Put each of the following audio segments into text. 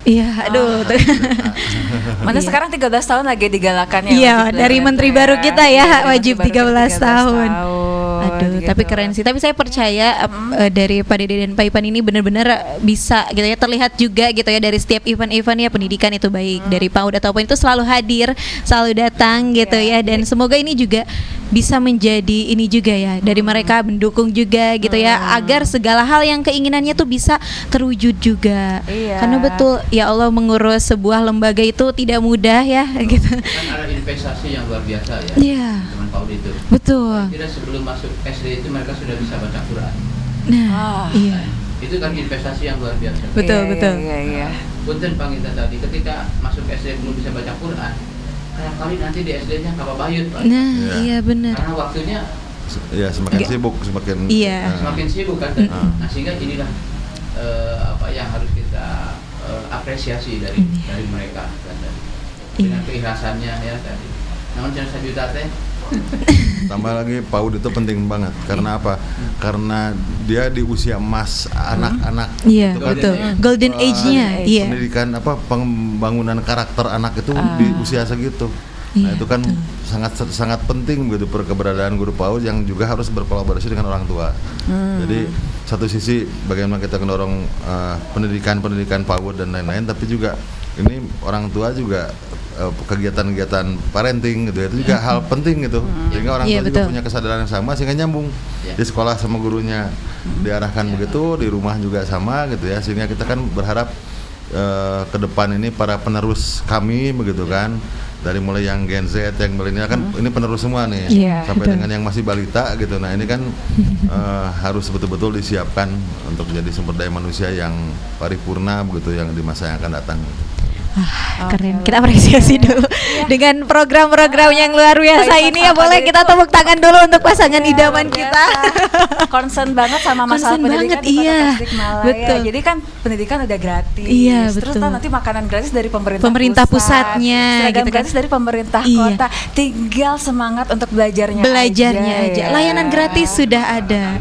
Iya, aduh. Mana sekarang 13 tahun lagi digalakannya. Iya, dari menteri baru kita ya, wajib 13 tahun. Aduh, gitu. tapi keren sih. Tapi saya percaya dari Pak Dede dan Pak Ipan ini benar-benar bisa gitu ya, terlihat juga gitu ya dari setiap event-event ya, pendidikan itu baik dari PAUD ataupun itu selalu hadir, selalu datang gitu ya, dan semoga ini juga bisa menjadi ini juga ya dari mereka mendukung juga gitu ya, agar segala hal yang keinginannya tuh bisa terwujud juga. Karena betul ya Allah, mengurus sebuah lembaga itu tidak mudah ya gitu. Kan ada investasi yang luar biasa ya. Iya. Teman PAUD itu. Betul. Tidak sebelum masuk SD itu mereka sudah bisa baca Quran. Nah, iya. Itu kan investasi yang luar biasa. Betul, betul. Iya. Punten Panginten tadi ketika masuk SD belum bisa baca Quran, kayak kali nanti di SD-nya kapabayut Pak. Nah, iya benar. Karena waktunya ya semakin sibuk, semakin semakin sibuk kan. Nah, sehingga inilah apa yang harus kita apresiasi dari mereka kan, dengan keikhlasannya ya tadi. Namun jangan 1 juta teh. Tambah lagi PAUD itu penting banget. Karena apa? Karena dia di usia emas anak-anak. Iya, itu kan, betul. Golden age-nya. Iya. Pendidikan pembangunan karakter anak itu di usia segitu. Nah, itu kan sangat penting gitu keberadaan guru PAUD yang juga harus berkolaborasi dengan orang tua. Jadi satu sisi bagaimana kita mendorong pendidikan PAUD dan lain-lain, tapi juga ini orang tua juga kegiatan-kegiatan parenting gitu ya, itu juga hal penting gitu. Sehingga orang tua juga punya kesadaran yang sama sehingga nyambung. Di sekolah sama gurunya diarahkan begitu, di rumah juga sama gitu ya. Sehingga kita kan berharap ke depan ini para penerus kami begitu kan, dari mulai yang Gen Z, yang milenial kan ini penerus semua nih, sampai dengan yang masih balita gitu. Nah, ini kan harus betul-betul disiapkan untuk jadi sumber daya manusia yang paripurna begitu yang di masa yang akan datang. Keren, kita apresiasi dulu dengan program-program yang luar biasa ini ya. Boleh kita tepuk tangan dulu untuk pasangan idaman kita. Concern banget sama masalah pendidikan di Kota Tasikmalaya. Betul. Jadi kan pendidikan udah gratis. Iya, terus betul. nanti makanan gratis dari pemerintah pusatnya, seragam gitu kan. gratis dari pemerintah kota. Tinggal semangat untuk belajarnya aja. Layanan gratis sudah ada.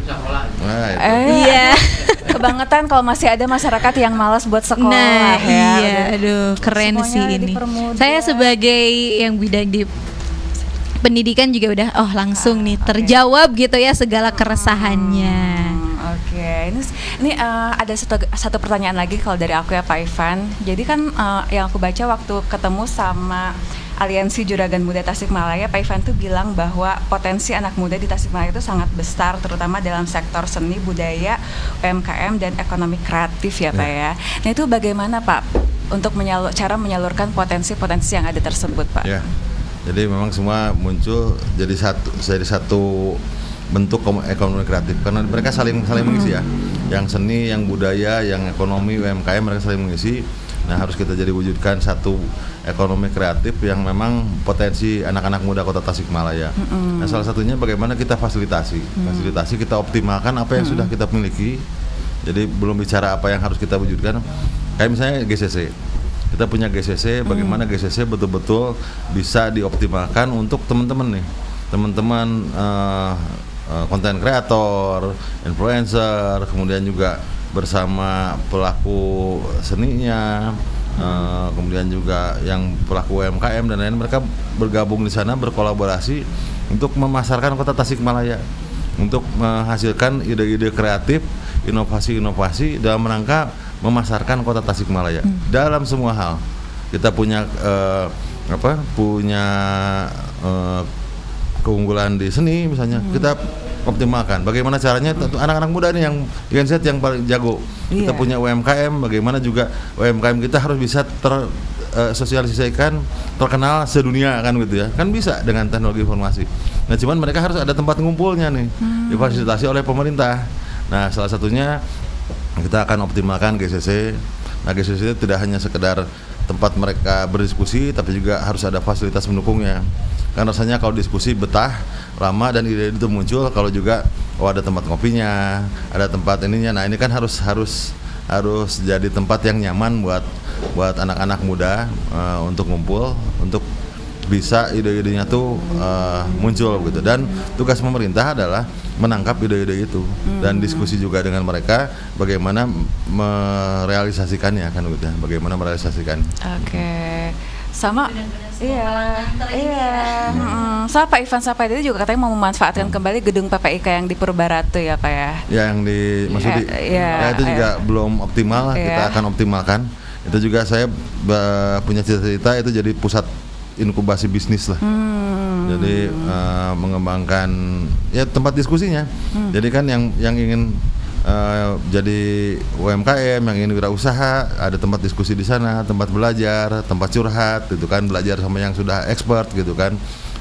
Iya. Kebangetan kalau masih ada masyarakat yang malas buat sekolah. Nah, ya. iya, aduh, keren sih ini. Saya sebagai yang bidang di pendidikan juga udah langsung nih terjawab gitu ya segala keresahannya. Oke, ini ada satu pertanyaan lagi kalau dari aku ya Pak Ivan. Jadi kan yang aku baca waktu ketemu sama Aliansi Juragan Muda Tasikmalaya, Pak Ivan tuh bilang bahwa potensi anak muda di Tasikmalaya itu sangat besar, terutama dalam sektor seni, budaya, UMKM, dan ekonomi kreatif ya Pak ya. Nah itu bagaimana Pak untuk cara menyalurkan potensi-potensi yang ada tersebut Pak? Ya, jadi memang semua muncul jadi satu bentuk ekonomi kreatif karena mereka saling mengisi ya. Yang seni, yang budaya, yang ekonomi, UMKM mereka saling mengisi. Nah, harus kita jadi wujudkan satu ekonomi kreatif yang memang potensi anak-anak muda Kota Tasikmalaya. Nah, salah satunya bagaimana kita fasilitasi kita optimalkan apa yang sudah kita miliki. Jadi belum bicara apa yang harus kita wujudkan. Kayak misalnya GCC. Kita punya GCC, bagaimana GCC betul-betul bisa dioptimalkan untuk teman-teman nih. Teman-teman konten kreator, influencer, kemudian juga bersama pelaku seninya, kemudian juga yang pelaku UMKM dan lain, mereka bergabung di sana, berkolaborasi untuk memasarkan Kota Tasikmalaya, untuk menghasilkan ide-ide kreatif, inovasi-inovasi dalam rangka memasarkan Kota Tasikmalaya dalam semua hal. Kita punya keunggulan di seni misalnya, kita optimalkan. Bagaimana caranya anak-anak muda nih yang Gen Z yang paling jago. Kita punya UMKM, bagaimana juga UMKM kita harus bisa sosialisasikan, terkenal sedunia kan gitu ya. Kan bisa dengan teknologi informasi. Nah, cuman mereka harus ada tempat ngumpulnya nih, difasilitasi oleh pemerintah. Nah, salah satunya kita akan optimalkan GCC. Nah, GCC tidak hanya sekedar tempat mereka berdiskusi, tapi juga harus ada fasilitas pendukungnya. Karena rasanya kalau diskusi betah, lama, dan ide itu muncul kalau juga ada tempat kopinya, ada tempat ininya. Nah, ini kan harus jadi tempat yang nyaman buat anak-anak muda untuk ngumpul, untuk bisa ide-idenya tuh muncul gitu. Dan tugas pemerintah adalah menangkap ide-ide itu dan diskusi juga dengan mereka bagaimana merealisasikannya kan gitu. Bagaimana merealisasikan. Oke. Sama sama Pak Ivan Sapaidi juga katanya mau memanfaatkan kembali gedung PPIK yang di Purbaratu ya Pak ya. Ya yang di maksudnya itu juga belum optimal lah, kita akan optimalkan. Itu juga saya punya cita-cita itu jadi pusat inkubasi bisnis lah. Jadi mengembangkan ya tempat diskusinya. Jadi kan yang ingin jadi UMKM, yang ingin wirausaha, ada tempat diskusi di sana, tempat belajar, tempat curhat, gitu kan, belajar sama yang sudah expert, gitu kan.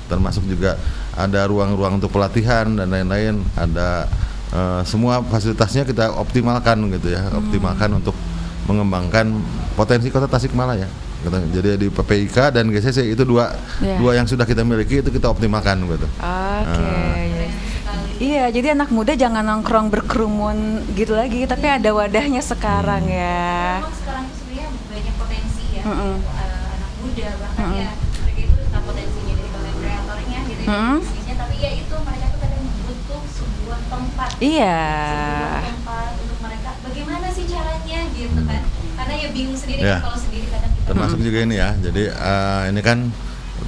Termasuk juga ada ruang-ruang untuk pelatihan dan lain-lain. Ada semua fasilitasnya kita optimalkan, gitu ya, optimalkan untuk mengembangkan potensi kota Tasikmalaya. Jadi di PPIK dan GCC itu dua yang sudah kita miliki itu kita optimalkan, gitu. Iya, jadi anak muda jangan nongkrong berkerumun gitu lagi, tapi ada wadahnya sekarang ya. Memang sekarang sebenarnya banyak potensi ya, anak muda bahkan ya mereka itu tak potensinya dari konten kreatornya gitu ya, bisnisnya, tapi ya itu mereka tuh kadang butuh sebuah tempat. Iya. Sebuah tempat untuk mereka. Bagaimana sih caranya gitu kan? Karena ya bingung sendiri kan kalau sendiri kadang kita. Termasuk juga ini ya. Jadi ini kan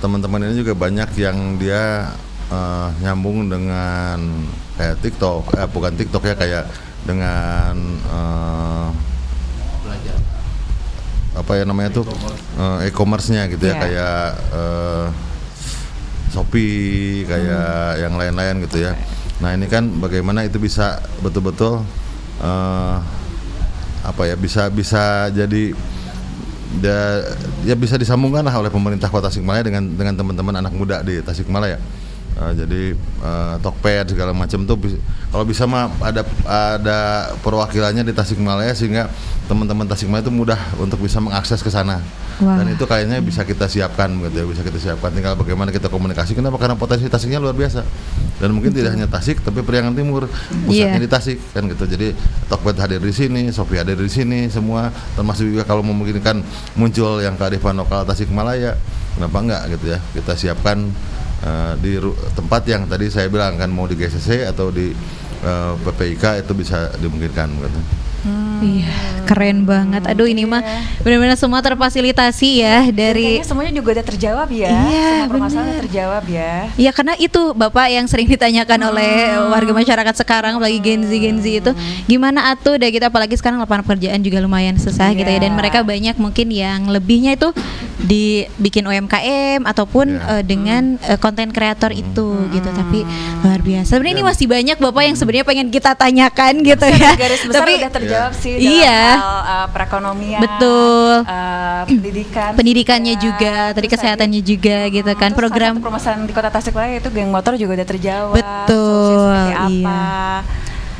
teman-teman ini juga banyak yang dia nyambung dengan kayak TikTok, bukan TikTok ya, kayak dengan belajar apa ya namanya tuh e-commerce-nya gitu ya, kayak Shopee, kayak yang lain-lain gitu ya. Nah ini kan bagaimana itu bisa betul-betul apa ya, bisa jadi ya bisa disambungkan lah oleh pemerintah Kota Tasikmalaya dengan teman-teman anak muda di Tasikmalaya. Jadi Tokped segala macam tuh kalau bisa mah ada perwakilannya di Tasikmalaya sehingga teman-teman Tasikmalaya itu mudah untuk bisa mengakses ke sana. Dan itu kayaknya bisa kita siapkan gitu ya, bisa kita siapkan, tinggal bagaimana kita komunikasi. Kenapa? Karena potensi Tasiknya luar biasa. Dan mungkin tidak hanya Tasik tapi Priangan Timur pusatnya di Tasik kan gitu. Jadi Tokped hadir di sini, Shopee hadir di sini semua, termasuk juga kalau memungkinkan muncul yang kearifan lokal Tasikmalaya. Kenapa enggak gitu ya? Kita siapkan di tempat yang tadi saya bilang kan, mau di GCC atau di PPIK itu bisa dimungkinkan gitu. Iya, keren banget. Aduh, ini mah benar-benar semua terfasilitasi ya dari. Kayaknya semuanya juga udah terjawab ya. Iya, semua permasalahan udah terjawab ya. Ya karena itu Bapak yang sering ditanyakan oleh warga masyarakat sekarang, apalagi Gen Z itu, gimana atuh udah gitu, apalagi sekarang lapangan pekerjaan juga lumayan susah gitu ya, dan mereka banyak mungkin yang lebihnya itu dibikin UMKM ataupun dengan konten kreator itu gitu. Tapi luar biasa. Sebenarnya ini masih banyak Bapak yang sebenarnya pengen kita tanyakan gitu ya. Garis besar tapi udah terjawab sih dalam hal perekonomian, betul, pendidikannya ya, juga, tadi kesehatannya juga gitu kan. Program permasalahan di Kota Tasikmalaya itu geng motor juga udah terjawab. Betul, seperti apa.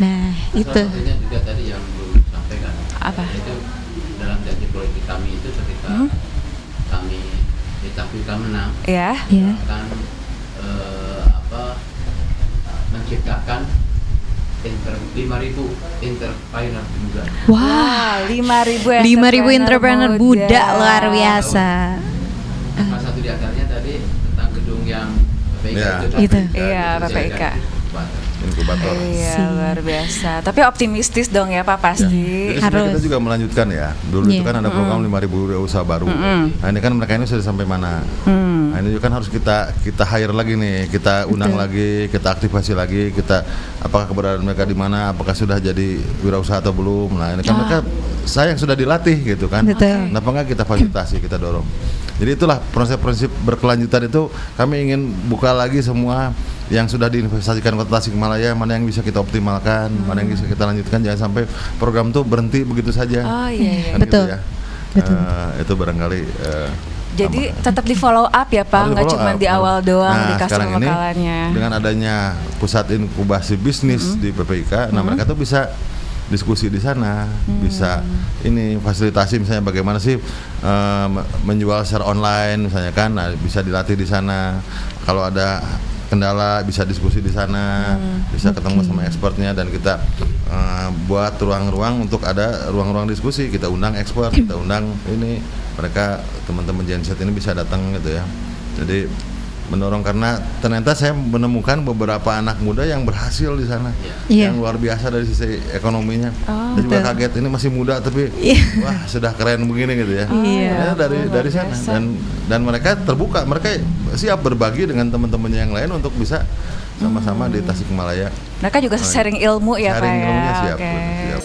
Nah itu salah satunya juga tadi yang belum disampaikan, apa? itu dalam janji politik kami itu ketika kami ditampilkan menang, akan menciptakan 5.000 entrepreneur muda. Wah, 5.000 entrepreneur muda luar biasa. Salah satu di antaranya tadi tentang gedung yang PPIK itu. Iya, PPIK. Inkubator. Iya, luar biasa. Tapi optimistis dong ya Pak pasti. Jadi sebenarnya kita juga melanjutkan ya. Dulu itu kan ada program 5.000 usaha baru. Nah ini kan mereka ini sudah sampai mana? Nah ini juga kan harus kita hire lagi nih, kita undang lagi, kita aktifasi lagi, kita apakah keberadaan mereka di mana, apakah sudah jadi wirausaha atau belum. Nah ini kan mereka saya yang sudah dilatih gitu kan. Kenapa enggak kita fasilitasi, kita dorong. Jadi itulah prinsip berkelanjutan itu, kami ingin buka lagi semua yang sudah diinvestasikan Kota Tasikmalaya, mana yang bisa kita optimalkan, mana yang bisa kita lanjutkan, jangan sampai program itu berhenti begitu saja. Oh iya. Kan Betul. gitu ya. Itu barangkali jadi tetap di follow up ya Pak, nggak cuma di awal doang dikasih sekarang pembekalannya. Ini dengan adanya pusat inkubasi bisnis di PPIK, nah mereka tuh bisa diskusi di sana, bisa ini fasilitasi misalnya bagaimana sih menjual secara online misalnya kan, nah, bisa dilatih di sana. Kalau ada kendala bisa diskusi di sana, bisa ketemu sama expertnya, dan kita buat ruang-ruang untuk ada ruang-ruang diskusi. Kita undang expert, kita undang ini mereka teman-teman Genset ini bisa datang gitu ya. Jadi mendorong karena ternyata saya menemukan beberapa anak muda yang berhasil di sana, Iya. yang luar biasa dari sisi ekonominya. Oh, Saya juga betul. kaget ini masih muda tapi wah sudah keren begini gitu ya. Iya. Ya, dari sana biasa. dan mereka terbuka, mereka siap berbagi dengan teman-temannya yang lain untuk bisa sama-sama di Tasikmalaya. Mereka juga sharing ilmu ya Pak Sharing ya. ilmunya siap, Oke. siap.